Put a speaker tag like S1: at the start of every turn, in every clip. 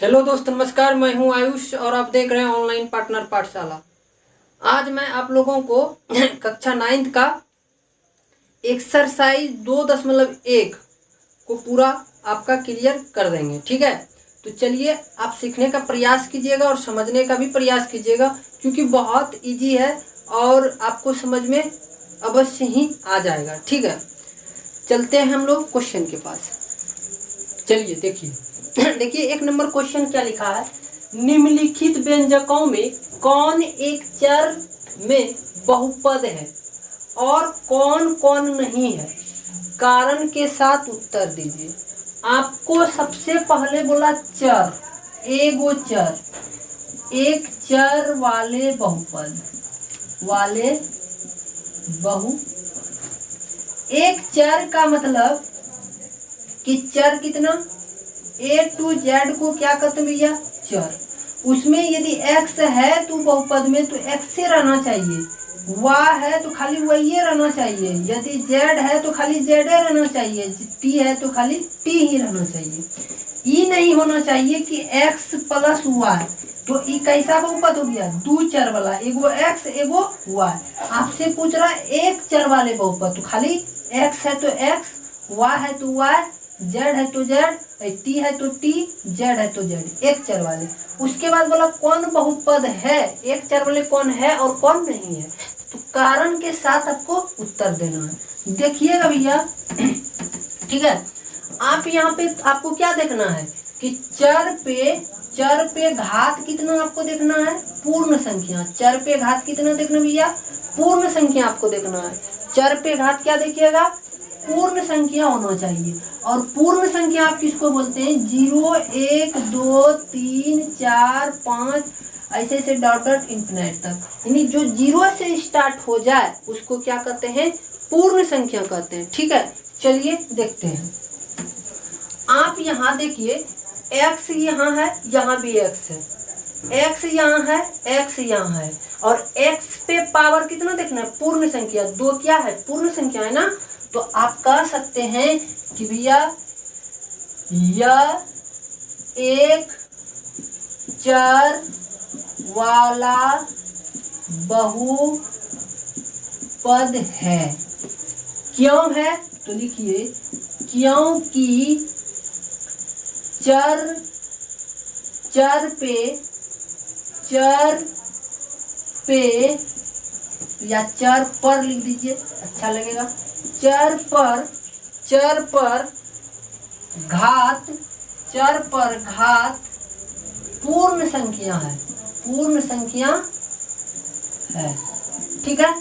S1: Hello दोस्त, नमस्कार। मैं हूं आयुष और आप देख रहे हैं ऑनलाइन पार्टनर पाठशाला। आज मैं आप लोगों को कक्षा 9th का एक्सरसाइज 2.1 को पूरा आपका क्लियर कर देंगे। ठीक है, तो चलिए आप सीखने का प्रयास कीजिएगा और समझने का भी प्रयास कीजिएगा, क्योंकि बहुत इजी है और आपको समझ में अवश्य ही आ जाएगा। ठीक है, चलते हैं हम लोग क्वेश्चन के पास। चलिए देखिए देखिए 1 नंबर क्वेश्चन क्या लिखा है। निम्नलिखित व्यंजकों में कौन एक चर में बहुपद है और कौन कौन नहीं है? कारण के साथ उत्तर दीजिए। आपको सबसे पहले बोला चर, एगो चर, एक चर वाले बहुपद, एक चर का मतलब कि चर कितना, A to Z को क्या कहते हैं भैया? चर। उसमें यदि x है तो बहुपद में तो x से रहना चाहिए, y है तो खाली y रहना चाहिए, यदि z है तो खाली z रहना चाहिए, t है तो खाली t ही रहना चाहिए। ये नहीं होना चाहिए कि x प्लस y, तो ये कैसा बहुपद हो गया? दो चर वाला, एगो x एगो y। आपसे पूछ रहा है एक चर वाले बहुपद, तो खाली x है तो x, y है तो y, z है तो z, t है तो t, z है तो z, एक चर वाले। उसके बाद बोला कौन बहुपद है, एक चर वाले कौन है और कौन नहीं है, तो कारण के साथ आपको उत्तर देना है। देखिएगा भैया, ठीक है, आप यहाँ पे आपको क्या देखना है कि चर पे घात कितना आपको देखना है? पूर्ण संख्या। चर पे घात कितना देखना भैया? पूर्ण संख्या आपको देखना है। चर पे घात क्या देखिएगा? पूर्ण संख्या होना चाहिए। और पूर्ण संख्या आप किसको बोलते हैं? 0, 1, 2, 3, 4, 5 ऐसे ऐसे डॉट डॉट इंफिनिट तक, यानी जो 0 से स्टार्ट हो जाए उसको क्या कहते हैं? पूर्ण संख्या कहते हैं। ठीक है, चलिए देखते हैं। आप यहाँ देखिए x यहाँ है, यहाँ भी x है, x यहाँ है, x यहाँ है, और x पे पावर कितना देखना है? पूर्ण संख्या। 2 क्या है? पूर्ण संख्या है ना। तो आप कह सकते हैं कि भैया यह एक चर वाला बहुपद है। क्यों है? तो लिखिए क्योंकि चर पे या चर पर लिख दीजिए, अच्छा लगेगा। चर पर घात पूर्ण संख्या है, ठीक है।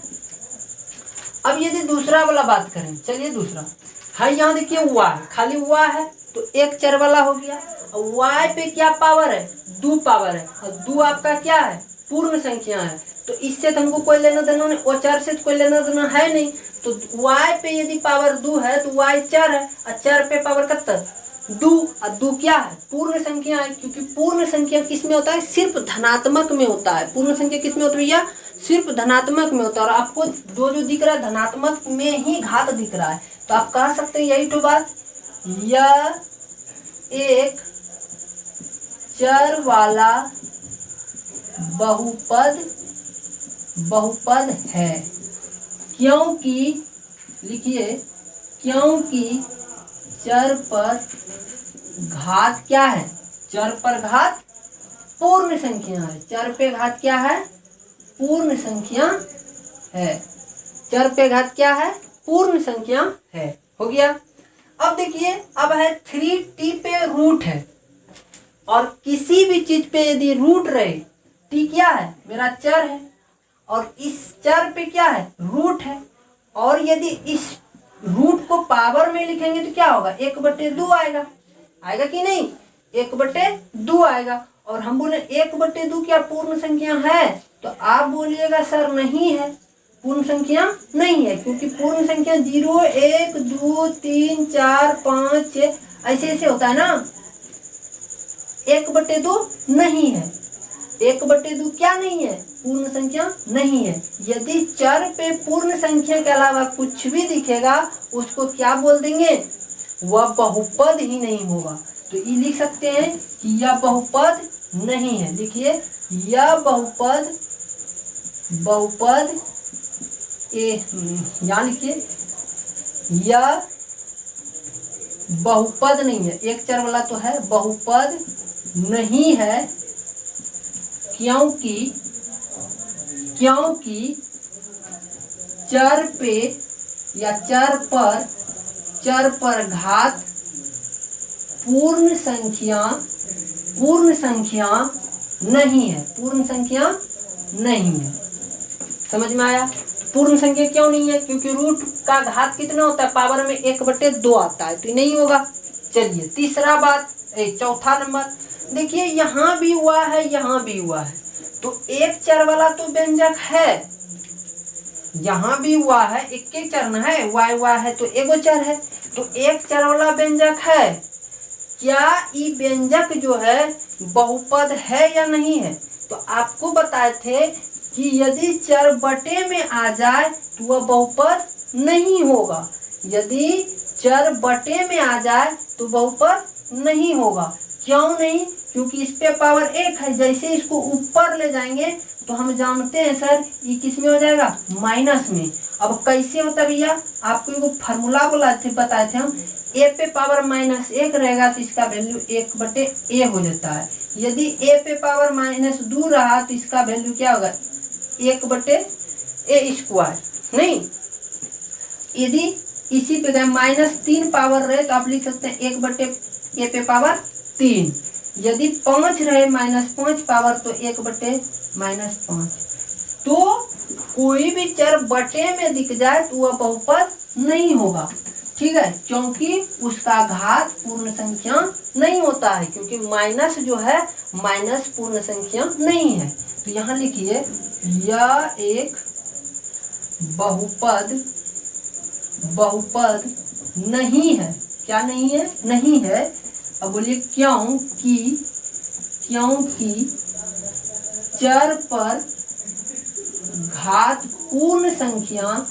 S1: अब यदि दूसरा वाला बात करें, चलिए दूसरा है, यहाँ देखिए y, खाली y है तो एक चर वाला हो गया। y पे क्या पावर है? 2 पावर है, और 2 आपका क्या है? पूर्ण संख्या है। तो इससे तो हमको कोई लेना देना नहीं, और चर से तो कोई लेना देना है नहीं। तो y पे यदि पावर 2 है तो y चर है, और चर पे पावर कितना? 2, और 2 क्या है? पूर्ण संख्या है, क्योंकि पूर्ण संख्या किस में होता है? सिर्फ धनात्मक में होता है। पूर्ण संख्या किस में होती है भैया? सिर्फ धनात्मक में होता है। और आपको जो दिख रहा है धनात्मक में ही घात दिख रहा है, तो आप कह सकते हैं यही तो बात, यह एक चर वाला बहुपद है, क्योंकि लिखिए क्योंकि चर पर घात क्या है? चर पर घात पूर्ण संख्या है। चर पे घात क्या है? पूर्ण संख्या है। चर पे घात क्या है? पूर्ण संख्या है। हो गया। अब देखिए, अब है 3t पे रूट है, और किसी भी चीज पे यदि रूट रहे, t क्या है? मेरा चर है, और इस चर पे क्या है? रूट है। और यदि इस रूट को पावर में लिखेंगे तो क्या होगा? 1/2 आएगा कि नहीं? 1/2 आएगा। और हम बोले 1/2 क्या पूर्ण संख्या है? तो आप बोलिएगा सर नहीं है, पूर्ण संख्या नहीं है, क्योंकि पूर्ण संख्या 0, 1, 2, 3, 4, 5, 6 ऐसे ऐसे होता है ना। 1/2 नहीं है। 1/2 क्या नहीं है? पूर्ण संख्या नहीं है। यदि चर पे पूर्ण संख्या के अलावा कुछ भी दिखेगा उसको क्या बोल देंगे? वह बहुपद ही नहीं होगा। तो ये लिख सकते हैं कि यह बहुपद नहीं है। लिखिए यह बहुपद यहाँ लिखिए यह बहुपद नहीं है, एक चर वाला तो है, बहुपद नहीं है क्योंकि चर पे या चर पर घात पूर्ण संख्या नहीं है। समझ में आया? पूर्ण संख्या क्यों नहीं है? क्योंकि रूट का घात कितना होता है? पावर में 1/2 आता है, तो नहीं होगा। चलिए तीसरा बात, चौथा नंबर देखिए, यहाँ भी हुआ है, यहाँ भी हुआ है, तो एक चर वाला तो व्यंजक है, यहाँ भी हुआ है, एक चर न है, वाई हुआ है तो एगो चर है, तो एक चर वाला व्यंजक है। क्या ये व्यंजक जो है बहुपद है या नहीं है? तो आपको बताए थे कि यदि चर बटे में आ जाए तो वह बहुपद नहीं होगा। यदि चर बटे में आ जाए तो बहुपद नहीं होगा। क्यों नहीं? क्योंकि इस पे पावर 1 है, जैसे इसको ऊपर ले जाएंगे तो हम जानते हैं सर ये किस में हो जाएगा? माइनस में। अब कैसे होता है भैया? आपको एक फार्मूला बताए थे हम, a पे पावर -1 रहेगा तो इसका वैल्यू 1/a हो जाता है। यदि a पे पावर -2 रहा तो इसका वैल्यू क्या होगा? 1/a²। नहीं, यदि इसी पे -3 पावर रहे तो आप लिख सकते हैं 1/a पे पावर 3। यदि 5 रहे -5 पावर तो 1/-5। तो कोई भी चर बटे में दिख जाए तो वह बहुपद नहीं होगा। ठीक है, क्योंकि उसका घात पूर्ण संख्या नहीं होता है, क्योंकि माइनस जो है माइनस पूर्ण संख्या नहीं है। तो यहाँ लिखिए यह एक बहुपद नहीं है। क्या नहीं है? नहीं है। अब बोलिए क्योंकि चर पर घात पूर्ण संख्या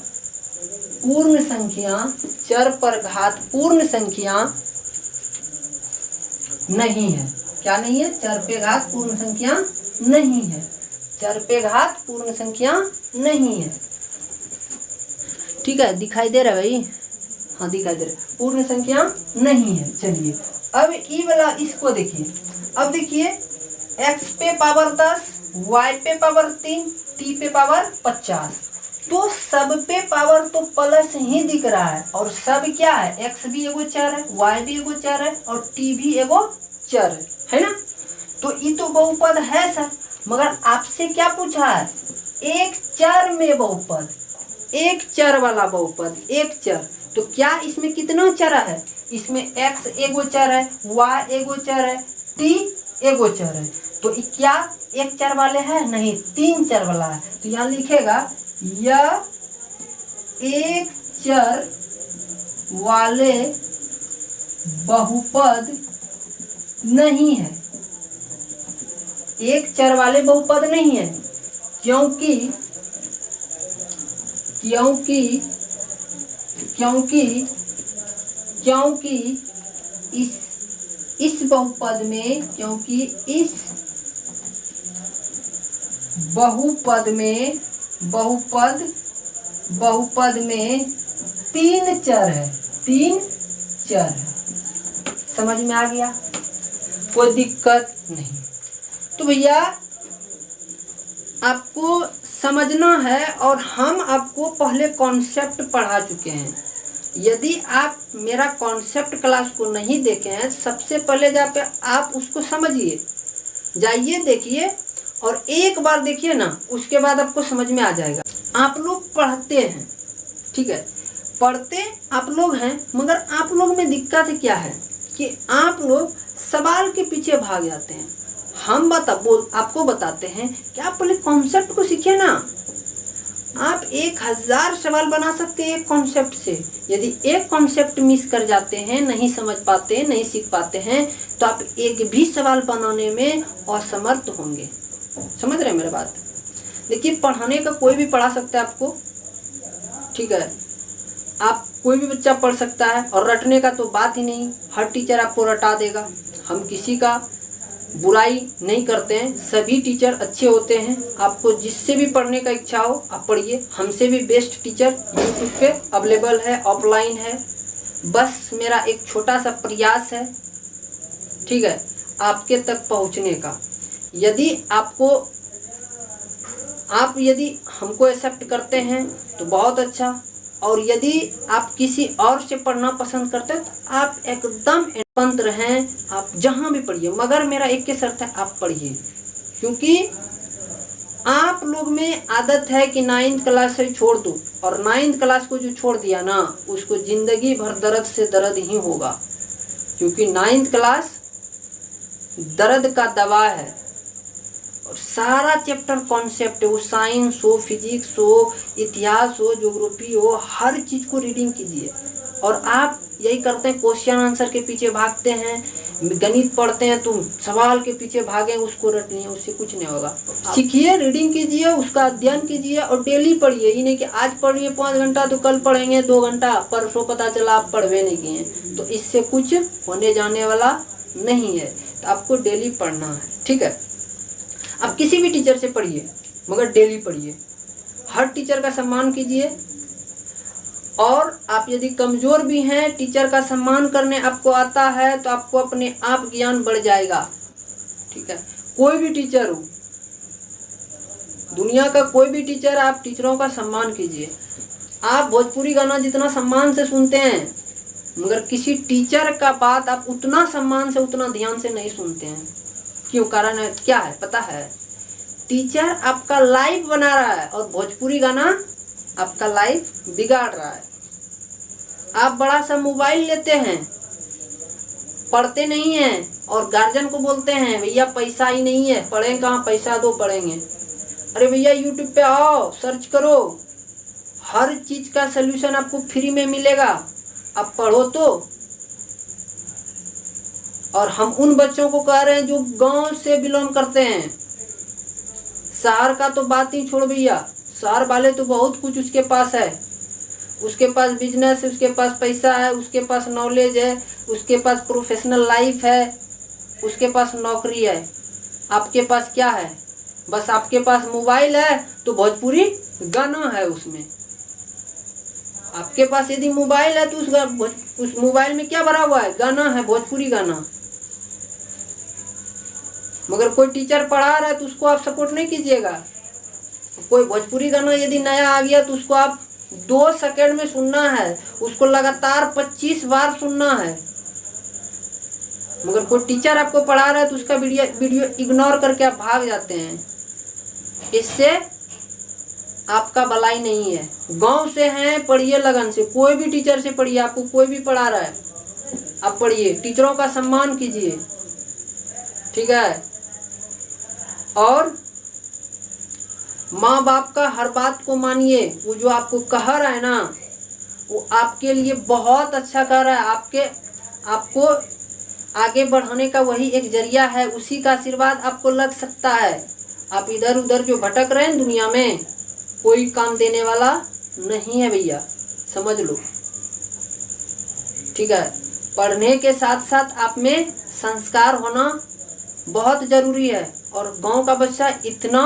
S1: नहीं है। क्या नहीं है? चर पे घात पूर्ण संख्या नहीं है। चर पे घात पूर्ण संख्या नहीं है। ठीक है, दिखाई दे रहा है भाई? हाँ दिखाई दे रहा है, पूर्ण संख्या नहीं है। चलिए अब ई वाला इसको देखिए। अब देखिए x पे पावर 10, y पे पावर 3, t पे पावर 50, तो सब पे पावर तो प्लस ही दिख रहा है। और सब क्या है? x भी एगो चर है, y भी एगो चर है और t भी एगो चर है ना? तो ये तो बहुपद है सर, मगर आपसे क्या पूछा है? एक चर में बहुपद, एक चर वाला बहुपद, एक चर। तो क्या इसमें कितना चर है? इसमें x एगो चर है, y एगो चर है, t एगो चर है। तो क्या एक चर वाले हैं? नहीं, 3 चर वाला है। तो यहाँ लिखेगा यह एक चर वाले बहुपद नहीं है। एक चर वाले बहुपद नहीं है क्योंकि इस बहुपद में 3 चर है। 3 चर है। समझ में आ गया? कोई दिक्कत नहीं। तो भैया आपको समझना है, और हम आपको पहले कॉन्सेप्ट पढ़ा चुके हैं। यदि आप मेरा कॉन्सेप्ट क्लास को नहीं देखे हैं, सबसे पहले जाके आप उसको समझिए, जाइए देखिए और एक बार देखिए ना, उसके बाद आपको समझ में आ जाएगा। आप लोग पढ़ते हैं, ठीक है, पढ़ते आप लोग हैं, मगर आप लोग में दिक्कत क्या है कि आप लोग सवाल के पीछे भाग जाते हैं। हम आपको बताते हैं कि आप पहले कॉन्सेप्ट को सीखिए ना। आप 1000 सवाल बना सकते हैं एक कॉन्सेप्ट से। यदि एक कॉन्सेप्ट मिस कर जाते हैं, नहीं समझ पाते, नहीं सीख पाते हैं, तो आप एक भी सवाल बनाने में असमर्थ होंगे। समझ रहे हैं मेरी बात? देखिए, पढ़ाने का कोई भी पढ़ा सकता है आपको, ठीक है, आप कोई भी बच्चा पढ़ सकता है, और रटने का तो बात ही नहीं, हर टीचर आपको रटा देगा। हम किसी का बुराई नहीं करते हैं, सभी टीचर अच्छे होते हैं। आपको जिससे भी पढ़ने का इच्छा हो आप पढ़िए, हमसे भी बेस्ट टीचर यूट्यूब पे अवेलेबल है, ऑफलाइन है। बस मेरा एक छोटा सा प्रयास है, ठीक है, आपके तक पहुंचने का। यदि यदि हमको एक्सेप्ट करते हैं तो बहुत अच्छा, और यदि आप किसी और से पढ़ना पसंद करते हैं तो आप एकदम स्वतंत्र हैं, आप जहाँ भी पढ़िए। मगर मेरा एक ही शर्त है, आप पढ़िए, क्योंकि आप लोग में आदत है कि 9th क्लास से छोड़ दो, और 9th क्लास को जो छोड़ दिया ना उसको जिंदगी भर दर्द से दर्द ही होगा, क्योंकि 9th क्लास दर्द का दवा है। और सारा चैप्टर कॉन्सेप्ट है, वो साइंस हो, फिजिक्स हो, इतिहास हो, ज्योग्राफी हो, हर चीज़ को रीडिंग कीजिए। और आप यही करते हैं, क्वेश्चन आंसर के पीछे भागते हैं, गणित पढ़ते हैं तो सवाल के पीछे भागें, उसको रट लिए, उससे कुछ नहीं होगा। सीखिए, रीडिंग कीजिए, उसका अध्ययन कीजिए और डेली पढ़िए। ये नहीं कि आज पढ़ लिए 5 घंटा तो कल पढ़ेंगे 2 घंटा, परसों पता चला आप पढ़वे नहीं किए, तो इससे कुछ होने जाने वाला नहीं है। तो आपको डेली पढ़ना है, ठीक है। आप किसी भी टीचर से पढ़िए, मगर डेली पढ़िए, हर टीचर का सम्मान कीजिए। और आप यदि कमज़ोर भी हैं, टीचर का सम्मान करने आपको आता है तो आपको अपने आप ज्ञान बढ़ जाएगा, ठीक है। कोई भी टीचर हो, दुनिया का कोई भी टीचर, आप टीचरों का सम्मान कीजिए। आप भोजपुरी गाना जितना सम्मान से सुनते हैं, मगर किसी टीचर का बात आप उतना सम्मान से, उतना ध्यान से नहीं सुनते हैं। क्यों? कारण है क्या है पता है? टीचर आपका लाइफ बना रहा है और भोजपुरी गाना आपका लाइफ बिगाड़ रहा है। आप बड़ा सा मोबाइल लेते हैं, पढ़ते नहीं हैं, और गार्जियन को बोलते हैं भैया पैसा ही नहीं है, पढ़ें कहाँ, पैसा दो पढ़ेंगे। अरे भैया यूट्यूब पे आओ, सर्च करो, हर चीज का सलूशन आपको फ्री में मिलेगा, आप पढ़ो तो। और हम उन बच्चों को कह रहे हैं जो गांव से बिलोंग करते हैं। शहर का तो बात ही छोड़ भैया, शहर वाले तो बहुत कुछ उसके पास है, उसके पास बिजनेस है, उसके पास पैसा है, उसके पास नॉलेज है, उसके पास प्रोफेशनल लाइफ है, उसके पास नौकरी है। आपके पास क्या है? बस आपके पास मोबाइल है तो भोजपुरी गाना है उसमें। आपके पास यदि मोबाइल है तो उस मोबाइल में क्या भरा हुआ है? गाना है, भोजपुरी गाना। मगर कोई टीचर पढ़ा रहा है तो उसको आप सपोर्ट नहीं कीजिएगा। कोई भोजपुरी गाना यदि नया आ गया तो उसको आप 2 सेकंड में सुनना है, उसको लगातार 25 बार सुनना है। मगर कोई टीचर आपको पढ़ा रहा है तो उसका वीडियो इग्नोर करके आप भाग जाते हैं। इससे आपका भलाई नहीं है। गांव से हैं, पढ़िए लगन से, कोई भी टीचर से पढ़िए, आपको कोई भी पढ़ा रहा है आप पढ़िए, टीचरों का सम्मान कीजिए, ठीक है। और माँ बाप का हर बात को मानिए। वो जो आपको कह रहा है ना, वो आपके लिए बहुत अच्छा कर रहा है, आपको आगे बढ़ाने का वही एक जरिया है, उसी का आशीर्वाद आपको लग सकता है। आप इधर उधर जो भटक रहे हैं दुनिया में, कोई काम देने वाला नहीं है भैया, समझ लो, ठीक है। पढ़ने के साथ साथ आप में संस्कार होना बहुत जरूरी है। और गांव का बच्चा इतना,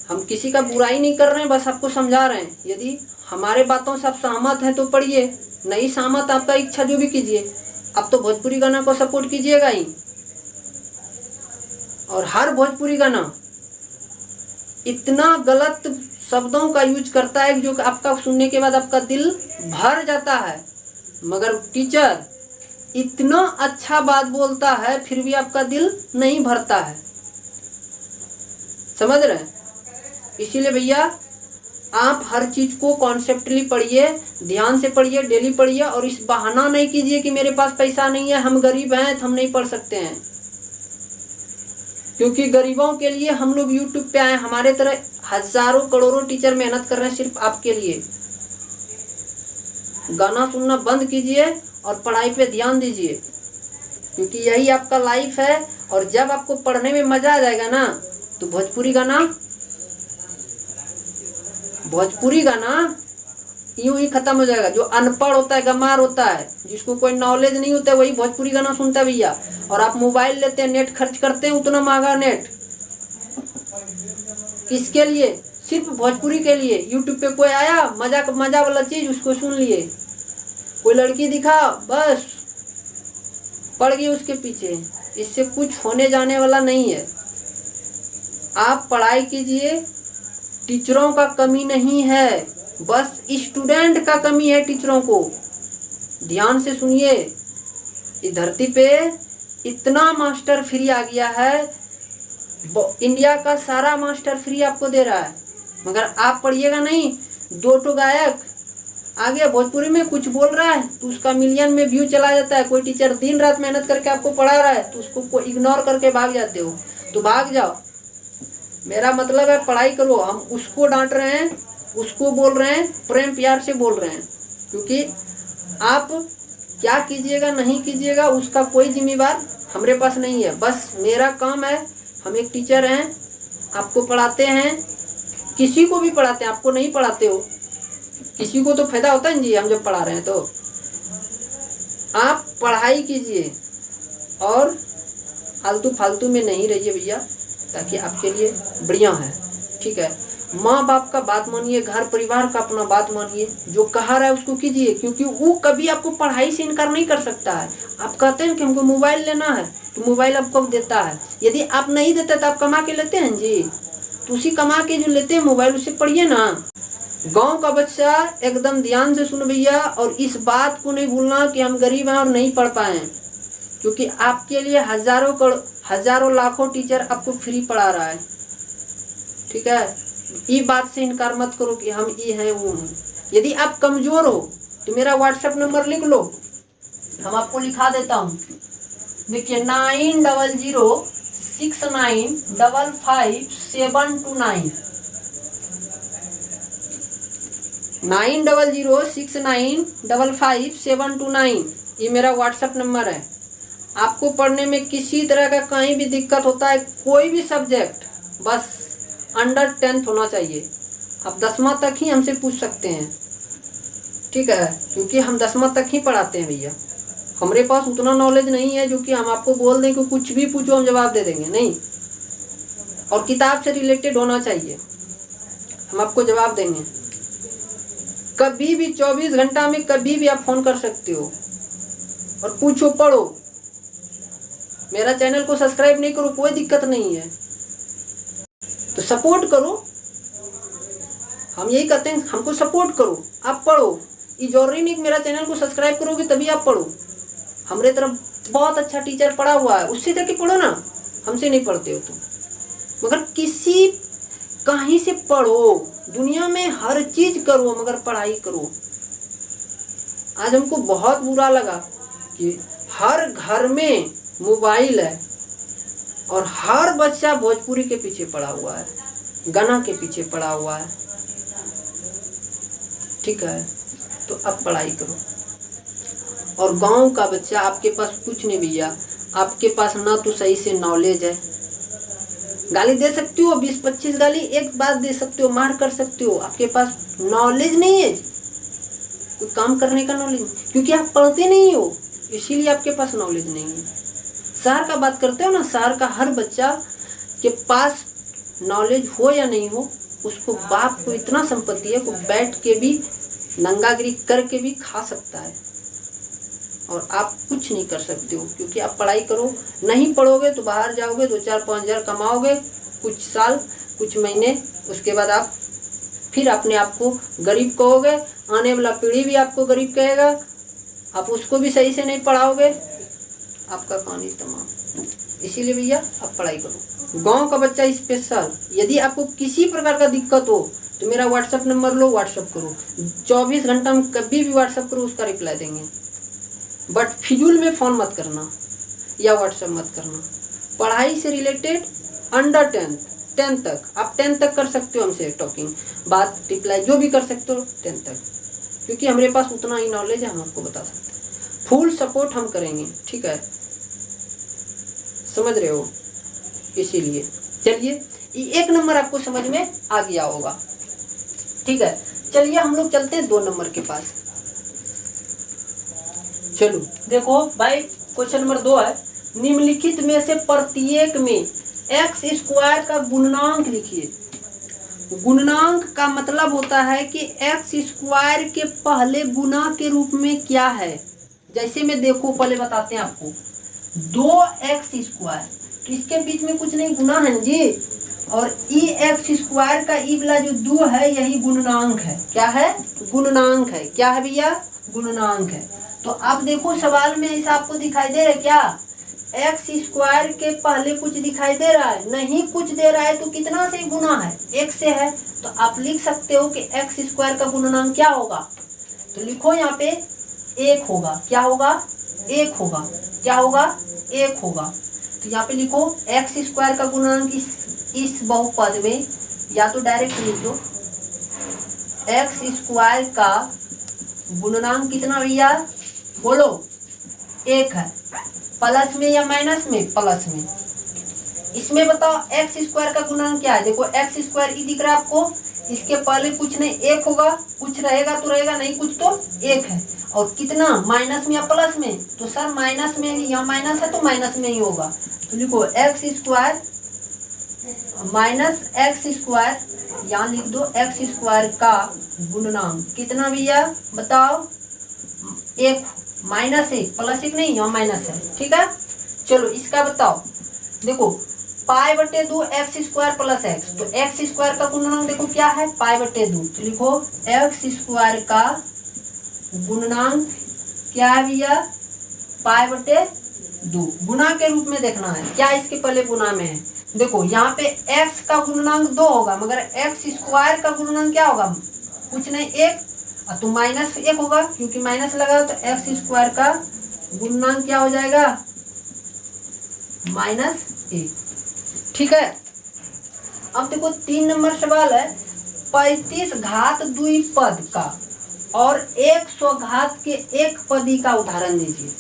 S1: हम किसी का बुराई नहीं कर रहे हैं, बस आपको समझा रहे हैं। यदि हमारे बातों से आप सहमत हैं तो पढ़िए, नहीं सहमत आपका इच्छा जो भी कीजिए। अब तो भोजपुरी गाना को सपोर्ट कीजिएगा ही। और हर भोजपुरी गाना इतना गलत शब्दों का यूज करता है जो आपका सुनने के बाद आपका दिल भर जाता है। मगर टीचर इतना अच्छा बात बोलता है फिर भी आपका दिल नहीं भरता है, समझ रहे हैं? इसीलिए भैया आप हर चीज को कॉन्सेप्टली पढ़िए, ध्यान से पढ़िए, डेली पढ़िए। और इस बहाना नहीं कीजिए कि मेरे पास पैसा नहीं है, हम गरीब हैं तो हम नहीं पढ़ सकते हैं। क्योंकि गरीबों के लिए हम लोग यूट्यूब पे आए, हमारे तरह हजारों करोड़ों टीचर मेहनत कर रहे हैं सिर्फ आपके लिए। गाना सुनना बंद कीजिए और पढ़ाई पे ध्यान दीजिए, क्योंकि यही आपका लाइफ है। और जब आपको पढ़ने में मजा आ जाएगा ना, तो भोजपुरी गाना यूं ही खत्म हो जाएगा। जो अनपढ़ होता है, गंवार होता है, जिसको कोई नॉलेज नहीं होता है, वही भोजपुरी गाना सुनता है भैया। और आप मोबाइल लेते हैं, नेट खर्च करते हैं, उतना महंगा नेट किसके लिए? सिर्फ भोजपुरी के लिए। यूट्यूब पे कोई आया, मजा वाला चीज उसको सुन लिए, कोई लड़की दिखा, बस पड़ गई उसके पीछे। इससे कुछ होने जाने वाला नहीं है। आप पढ़ाई कीजिए, टीचरों का कमी नहीं है, बस स्टूडेंट का कमी है टीचरों को। ध्यान से सुनिए, इस धरती पे इतना मास्टर फ्री आ गया है, इंडिया का सारा मास्टर फ्री आपको दे रहा है, मगर आप पढ़िएगा नहीं। दो तो गायक आ गया भोजपुरी में, कुछ बोल रहा है तो उसका मिलियन में व्यू चला जाता है। कोई टीचर दिन रात मेहनत करके आपको पढ़ा रहा है तो उसको इग्नोर करके भाग जाते हो, तो भाग जाओ। मेरा मतलब है पढ़ाई करो। हम उसको डांट रहे हैं, उसको बोल रहे हैं, प्रेम प्यार से बोल रहे हैं, क्योंकि आप क्या कीजिएगा नहीं कीजिएगा उसका कोई जिम्मेवार हमारे पास नहीं है। बस मेरा काम है, हम एक टीचर हैं, आपको पढ़ाते हैं, किसी को भी पढ़ाते हैं, आपको नहीं पढ़ाते हो, किसी को तो फायदा होता है जी हम जब पढ़ा रहे हैं। तो आप पढ़ाई कीजिए और आलतू फालतू में नहीं रहिए भैया, ताकि आपके लिए बढ़िया है। ठीक है, माँ बाप का बात मानिए, घर परिवार का अपना बात मानिए, जो कहा रहा है उसको कीजिए, क्योंकि वो कभी आपको पढ़ाई से इनकार नहीं कर सकता है। आप कहते हैं कि हमको मोबाइल लेना है, तो मोबाइल आपको देता है। यदि आप नहीं देते तो आप कमा के लेते हैं जी, तो उसी कमा के जो लेते हैं मोबाइल, उससे पढ़िए ना। गांव का बच्चा एकदम ध्यान से सुन भैया, और इस बात को नहीं भूलना कि हम गरीब हैं और नहीं पढ़ पाए, क्योंकि आपके लिए हजारों लाखों टीचर आपको फ्री पढ़ा रहा है। ठीक है, ये बात से इनकार मत करो कि हम ये हैं वो हैं। यदि आप कमजोर हो तो मेरा व्हाट्सएप नंबर लिख लो, हम आपको लिखा देता हूँ। देखिए 9006955729 9006955729 ये मेरा व्हाट्सएप नंबर है। आपको पढ़ने में किसी तरह का कहीं भी दिक्कत होता है, कोई भी सब्जेक्ट, बस अंडर 10th होना चाहिए। आप 10वां तक ही हमसे पूछ सकते हैं। ठीक है, क्योंकि हम 10वां तक ही पढ़ाते हैं भैया। हमारे पास उतना नॉलेज नहीं है जो कि हम आपको बोल दें कि कुछ भी पूछो हम जवाब दे देंगे, नहीं। और किताब से रिलेटेड होना चाहिए, हम आपको जवाब देंगे। कभी भी 24 घंटा में कभी भी आप फोन कर सकते हो और पूछो, पढ़ो। मेरा चैनल को सब्सक्राइब नहीं करो, कोई दिक्कत नहीं है, तो सपोर्ट करो। हम यही कहते हैं, हमको सपोर्ट करो, आप पढ़ो। ये जरूरी नहीं कि मेरा चैनल को सब्सक्राइब करोगे तभी आप पढ़ो। हमारे तरफ बहुत अच्छा टीचर पढ़ा हुआ है, उससे जाके पढ़ो ना, हमसे नहीं पढ़ते हो तो। मगर किसी कहीं से पढ़ो, दुनिया में हर चीज करो मगर पढ़ाई करो। आज हमको बहुत बुरा लगा कि हर घर में मोबाइल है और हर बच्चा भोजपुरी के पीछे पड़ा हुआ है, गाना के पीछे पड़ा हुआ है। ठीक है, तो अब पढ़ाई करो। और गांव का बच्चा, आपके पास कुछ नहीं भैया, आपके पास ना तो सही से नॉलेज है। गाली दे सकते हो 20-25 गाली एक बात दे सकते हो, मार कर सकते हो, आपके पास नॉलेज नहीं है, कोई काम करने का नॉलेज नहीं, क्योंकि आप पढ़ते नहीं हो, इसीलिए आपके पास नॉलेज नहीं है। शहर का बात करते हो ना, शहर का हर बच्चा के पास नॉलेज हो या नहीं हो, उसको बाप को इतना संपत्ति है, वो बैठ के भी नंगागिरी करके भी खा सकता है, और आप कुछ नहीं कर सकते हो, क्योंकि आप पढ़ाई करो। नहीं पढ़ोगे तो बाहर जाओगे, 2-4-5 हज़ार कमाओगे कुछ साल कुछ महीने, उसके बाद आप फिर अपने आप को गरीब कहोगे, आने वाला पीढ़ी भी आपको गरीब कहेगा, आप उसको भी सही से नहीं पढ़ाओगे, आपका कहानी तमाम। इसीलिए भैया आप पढ़ाई करो। गांव का बच्चा स्पेशल, यदि आपको किसी प्रकार का दिक्कत हो तो मेरा व्हाट्सएप नंबर लो, व्हाट्सएप करो। 24 घंटा में कभी भी व्हाट्सएप करो, उसका रिप्लाई देंगे। बट फिजूल में फ़ोन मत करना या व्हाट्सएप मत करना। पढ़ाई से रिलेटेड अंडर 10th तक, आप 10th तक कर सकते हो हमसे टॉकिंग, बात, रिप्लाई जो भी कर सकते हो 10th तक, क्योंकि हमारे पास उतना ही नॉलेज है, हम आपको बता सकते हैं। फुल सपोर्ट हम करेंगे, ठीक है, समझ रहे हो। इसीलिए चलिए, एक नंबर आपको समझ में आ गया होगा। ठीक है, चलिए हम लोग चलते हैं 2 नंबर के पास। चलो देखो भाई, क्वेश्चन नंबर 2 है, निम्नलिखित में से प्रत्येक में एक्स स्क्वायर का गुणनांक लिखिए। गुणनांक का मतलब होता है कि एक्स स्क्वायर के पहले गुना के रूप में क्या है। जैसे में देखो, पहले बताते हैं आपको, 2x स्क्वायर, तो इसके बीच में कुछ नहीं, गुना है जी, और ई एक्स स्क्वायर का ई वाला जो 2 है यही गुणनांक है। क्या है? गुणनांक है। क्या है भैया? गुणनांक है। तो अब देखो सवाल में ऐसा आपको दिखाई दे रहा है क्या, एक्स स्क्वायर के पहले कुछ दिखाई दे रहा है? नहीं कुछ दे रहा है, तो कितना से गुना है? 1 से है। तो आप लिख सकते हो कि एक्स स्क्वायर का गुणनांक क्या होगा, तो लिखो यहाँ पे 1 होगा। क्या होगा? 1 होगा। क्या होगा? 1 होगा। तो यहाँ पे लिखो एक्स स्क्वायर का गुणनांक इस बहुपद में, या तो डायरेक्ट लिख दो, एक्स स्क्वायर का गुणनांक कितना भैया? बोलो। 1 है। प्लस में या माइनस में? प्लस में। इसमें बताओ एक्स स्क्वायर का गुणनांक क्या है? देखो एक्स स्क्वायर ई दिख रहा है आपको, इसके पहले कुछ नहीं, 1 होगा, कुछ रहेगा तो रहेगा, नहीं कुछ तो 1 है। और कितना? माइनस में या प्लस में? तो सर माइनस में, यहाँ माइनस है तो माइनस में ही होगा। तो लिखो x square minus x square, यहाँ लिख दो एक्स स्क्वायर का गुणनांक कितना भैया? बताओ। 1 माइनस 1 प्लस 1 नहीं, यहाँ माइनस है। ठीक है, चलो इसका बताओ। देखो π/2 एक्स स्क्वायर प्लस एक्स, तो एक्स स्क्वायर का गुणनांक देखो क्या है? π/2। तो लिखो एक्स स्क्वायर का गुणनांक क्या है भैया? π/2। गुना के रूप में देखना है, क्या इसके पहले गुना में है? देखो यहाँ पे x का गुणनांक 2 होगा, मगर एक्स स्क्वायर का गुणनांक क्या होगा? कुछ नहीं, 1, तो माइनस 1 होगा, क्योंकि माइनस लगा तो एक्स स्क्वायर का गुणनांक क्या हो जाएगा? -1। ठीक है, अब देखो 3 नंबर सवाल है, 35 घात द्विपद का और 100 घात के एक पदी का उदाहरण दीजिए।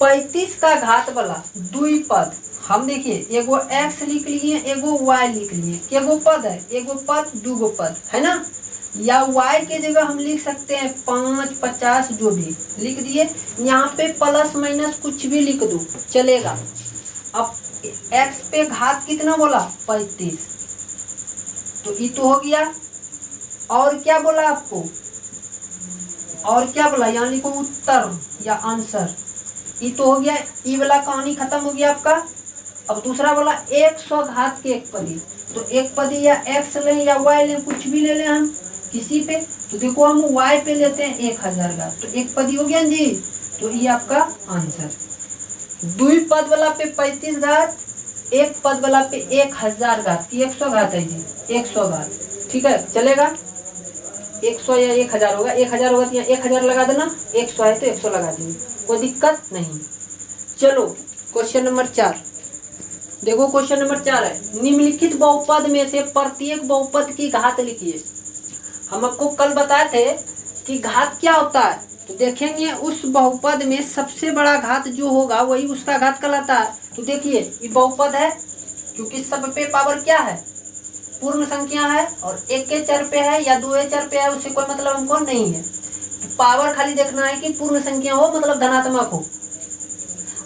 S1: 35 का घात वाला द्विपद, हम देखिए एगो x लिख लिए, एगो y लिख लिए, केगो पद है? एगो पद, दूगो पद है ना, या y के जगह हम लिख सकते हैं 5, 50 जो भी लिख दिए। यहाँ पे प्लस माइनस कुछ भी लिख दो चलेगा। अब x पे घात कितना बोला? 35, तो ये तो हो गया। और क्या बोला आपको? और क्या बोला? यहाँ लिखो उत्तर या आंसर, ये तो हो गया। ये वाला कहानी खत्म हो गया आपका। अब दूसरा बोला 100 घात के एक पदी, तो एक पदी या x लें या y लें, कुछ भी ले लें हम किसी पे। तो देखो हम y पे लेते हैं 1000 घात, तो एक पदी हो गया जी, तो ये आपका आंसर। द्विपद वाला पे 35 घात, एक पद वाला पे 1000 घात की 100 घात है जी, 100 घात। ठीक है, चलेगा। 100 या 1000 होगा, 1000 होगा तो यहाँ 1000 लगा देना, 100 है तो 100 लगा देंगे, कोई दिक्कत नहीं। चलो क्वेश्चन नंबर 4 देखो, क्वेश्चन नंबर 4 है, निम्नलिखित बहुपद में से प्रत्येक बहुपद की घात लिखिए। हम आपको कल बताए थे कि घात क्या होता है, तो देखेंगे उस बहुपद में सबसे बड़ा घात जो होगा वही उसका घात कहलाता है। तो देखिए ये बहुपद है, क्योंकि सब पे पावर क्या है? पूर्ण संख्या है, और 1 के चर पे है या 2 के चर पे है, उससे कोई मतलब हमको नहीं है। तो पावर खाली देखना है कि पूर्ण संख्या हो, मतलब धनात्मक हो।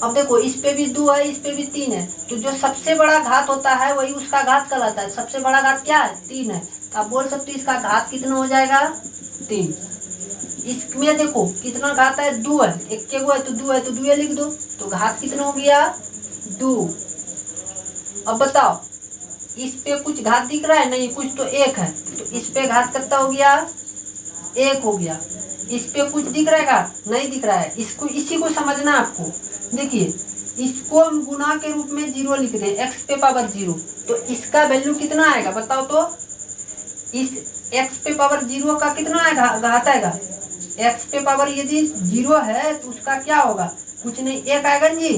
S1: अब देखो इस पे भी 2 है, इस पे भी 3 है, तो जो सबसे बड़ा घात होता है वही उसका घात कहलाता है। सबसे बड़ा घात क्या है? 3 है, तो आप बोल सकते हो इसका घात कितना हो जाएगा? 3। इसमें देखो कितना घात है? 2 है, एक के गो है तो 2 है, तो 2 लिख दो, तो घात कितना हो गया? 2। अब बताओ इस पे कुछ घात दिख रहा है? नहीं, कुछ तो 1 है, तो इस पे घात कितना हो गया? 1 हो गया। इस पे कुछ दिख रहा है घात? नहीं दिख रहा है। इसको इसी को समझना आपको। देखिए इसको हम गुना के रूप में 0 लिख दें, x पे पावर 0, तो इसका वैल्यू कितना आएगा बताओ तो? इस x पे पावर 0 का कितना आएगा? घात आएगा। x पे पावर यदि 0 है तो उसका क्या होगा? कुछ नहीं, 1 आएगा जी,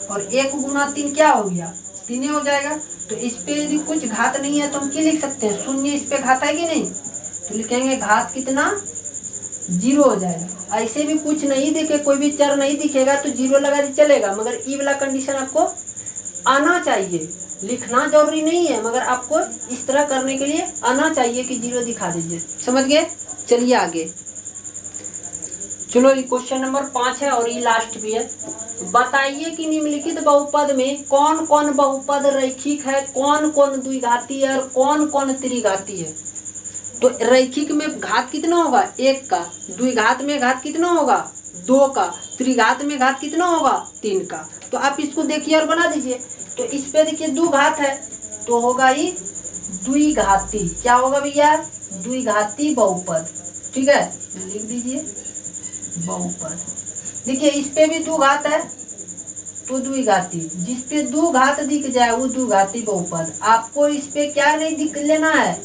S1: और 1 गुना 3 क्या हो गया? 3 हो जाएगा। तो इस पे यदि कुछ घात नहीं है तो हम क्या लिख सकते हैं? 0 इस पे घात है कि नहीं, तो लिखेंगे घात कितना? 0 हो जाएगा। ऐसे भी कुछ नहीं दिखे, कोई भी चर नहीं दिखेगा तो 0 लगा के चलेगा, मगर ई वाला कंडीशन आपको आना चाहिए, लिखना जरूरी नहीं है, मगर आपको इस तरह करने के लिए आना चाहिए कि 0 दिखा दीजिए। समझ गए? चलिए आगे। चलो ये क्वेश्चन नंबर 5 है और ये लास्ट भी है। बताइए कि निम्नलिखित बहुपद में कौन कौन बहुपद रैखिक है, कौन कौन द्विघाती है और कौन कौन त्रिघाती है। तो रैखिक में घात कितना होगा? 1 का, द्विघात में घात कितना होगा? 2 का, त्रिघात में घात कितना होगा? 3 का। तो आप इसको देखिए और बना दीजिए। तो इस पे देखिए 2 घात है तो होगा ये द्विघाती। क्या होगा भैया? द्विघाती बहुपद। ठीक है, लिख दीजिए बहुपद। देखिए इस पे भी 2 घात है तो द्विघाती। जिस पे 2 घात दिख जाए वो द्विघाती बहुपद। आपको इस पे क्या नहीं दिख लेना है?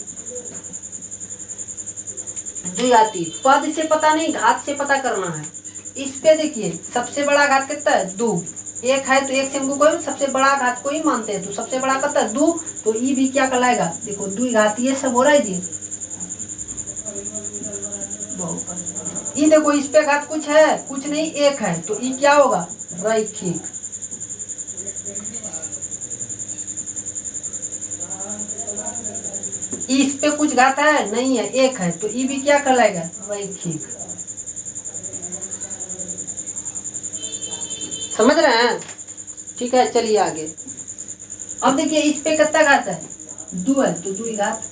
S1: द्विघाती। पद से पता नहीं, घात से पता करना है। इस पे देखिए सबसे बड़ा घात कितना है? 2। 1 है तो 1 से हमको कोई सबसे बड़ा घात को ही मानते हैं, तो सबसे बड़ा कितना है? 2। तो ये भी क्या कहलाएगा? देखो द्विघातीय सब हो रहा है जी। ये देखो इस पे घात कुछ है? कुछ नहीं, 1 है तो ये क्या होगा? रैखिक। इस पे कुछ घात है? नहीं है, 1 है तो ये भी क्या कहलाएगा? रैखिक। समझ रहे हैं? ठीक है, चलिए आगे। अब देखिए इस पे कितना घात है? 2 है तो द्विघात।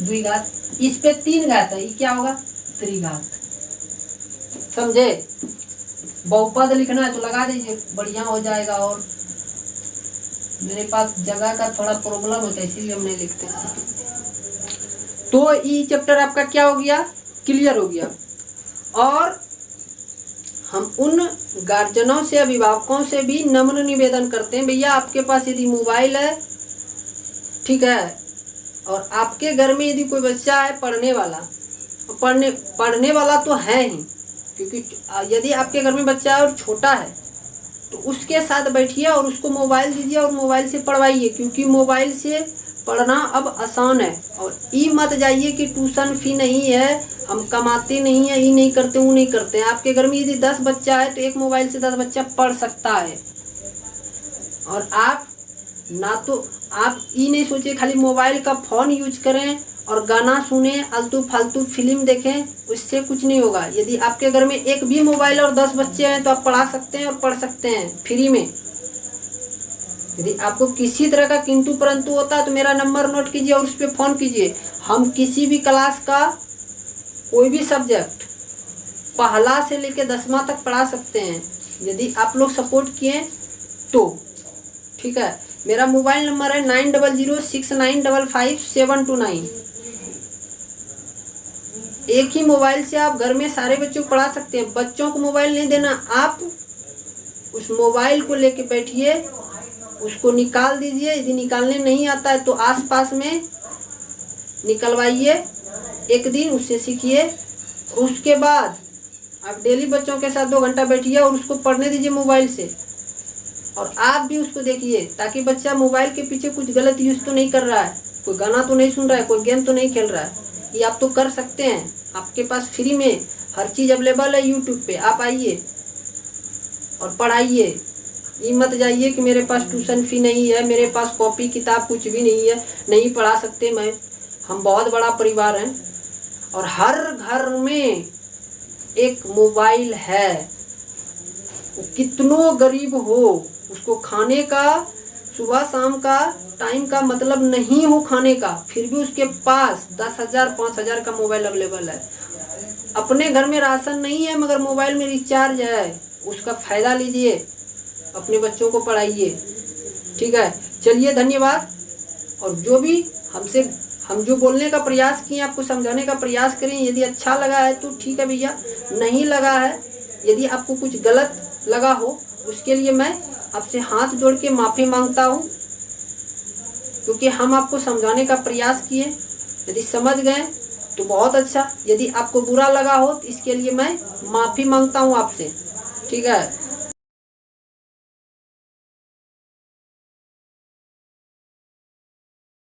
S1: द्विघात। इस पे 3 घात है, ये क्या होगा? त्रिघात। समझे? बहुपद लिखना है तो लगा दीजिए, बढ़िया हो जाएगा। और मेरे पास जगह का थोड़ा प्रॉब्लम होता है इसीलिए हम नहीं लिखते। तो ये चैप्टर आपका क्या हो गया? क्लियर हो गया। और हम उन गार्जियनों से, अभिभावकों से भी नम्र निवेदन करते हैं, भैया आपके पास यदि मोबाइल है, ठीक है, और आपके घर में यदि कोई बच्चा है पढ़ने वाला, पढ़ने वाला तो है ही, क्योंकि यदि आपके घर में बच्चा है और छोटा है तो उसके साथ बैठिए और उसको मोबाइल दीजिए और मोबाइल से पढ़वाइए, क्योंकि मोबाइल से पढ़ना अब आसान है। और ये मत जाइए कि ट्यूशन फी नहीं है, हम कमाते नहीं है, ये नहीं करते, वो नहीं करते हैं। आपके घर में यदि 10 बच्चा है तो एक मोबाइल से 10 बच्चा पढ़ सकता है। और आप ना तो आप ये नहीं सोचिए खाली मोबाइल का फ़ोन यूज करें और गाना सुने, आलतू फालतू फिल्म देखें, उससे कुछ नहीं होगा। यदि आपके घर में एक भी मोबाइल और 10 बच्चे हैं तो आप पढ़ा सकते हैं और पढ़ सकते हैं फ्री में। यदि आपको किसी तरह का किंतु परंतु होता है तो मेरा नंबर नोट कीजिए और उस पर फ़ोन कीजिए। हम किसी भी क्लास का कोई भी सब्जेक्ट पहला से लेकर 10वां तक पढ़ा सकते हैं, यदि आप लोग सपोर्ट किए तो। ठीक है, मेरा मोबाइल नंबर है 9006955729। एक ही मोबाइल से आप घर में सारे बच्चों को पढ़ा सकते हैं। बच्चों को मोबाइल नहीं देना, आप उस मोबाइल को लेके बैठिए, उसको निकाल दीजिए। यदि निकालने नहीं आता है तो आसपास में निकलवाइए, एक दिन उससे सीखिए। उसके बाद आप डेली बच्चों के साथ 2 घंटा बैठिए और उसको पढ़ने दीजिए मोबाइल से। और आप भी उसको देखिए ताकि बच्चा मोबाइल के पीछे कुछ गलत यूज़ तो नहीं कर रहा है, कोई गाना तो नहीं सुन रहा है, कोई गेम तो नहीं खेल रहा है। ये आप तो कर सकते हैं, आपके पास फ्री में हर चीज़ अवेलेबल है यूट्यूब पे। आप आइए और पढ़ाइए। ये मत जाइए कि मेरे पास ट्यूशन फी नहीं है, मेरे पास कॉपी किताब कुछ भी नहीं है, नहीं पढ़ा सकते। हम बहुत बड़ा परिवार हैं और हर घर में एक मोबाइल है। वो कितनों गरीब हो, उसको खाने का सुबह शाम का टाइम का मतलब नहीं हो खाने का, फिर भी उसके पास 10,000 5,000 का मोबाइल अवेलेबल है। अपने घर में राशन नहीं है मगर मोबाइल में रिचार्ज है, उसका फ़ायदा लीजिए, अपने बच्चों को पढ़ाइए। ठीक है, चलिए धन्यवाद। और जो भी हम जो बोलने का प्रयास किए, आपको समझाने का प्रयास करें, यदि अच्छा लगा है तो ठीक है भैया, नहीं लगा है, यदि आपको कुछ गलत लगा हो उसके लिए मैं आपसे हाथ जोड़ के माफ़ी मांगता हूँ, क्योंकि हम आपको समझाने का प्रयास किए। यदि समझ गए तो बहुत अच्छा, यदि आपको बुरा लगा हो तो इसके लिए मैं माफ़ी मांगता हूँ आपसे। ठीक है।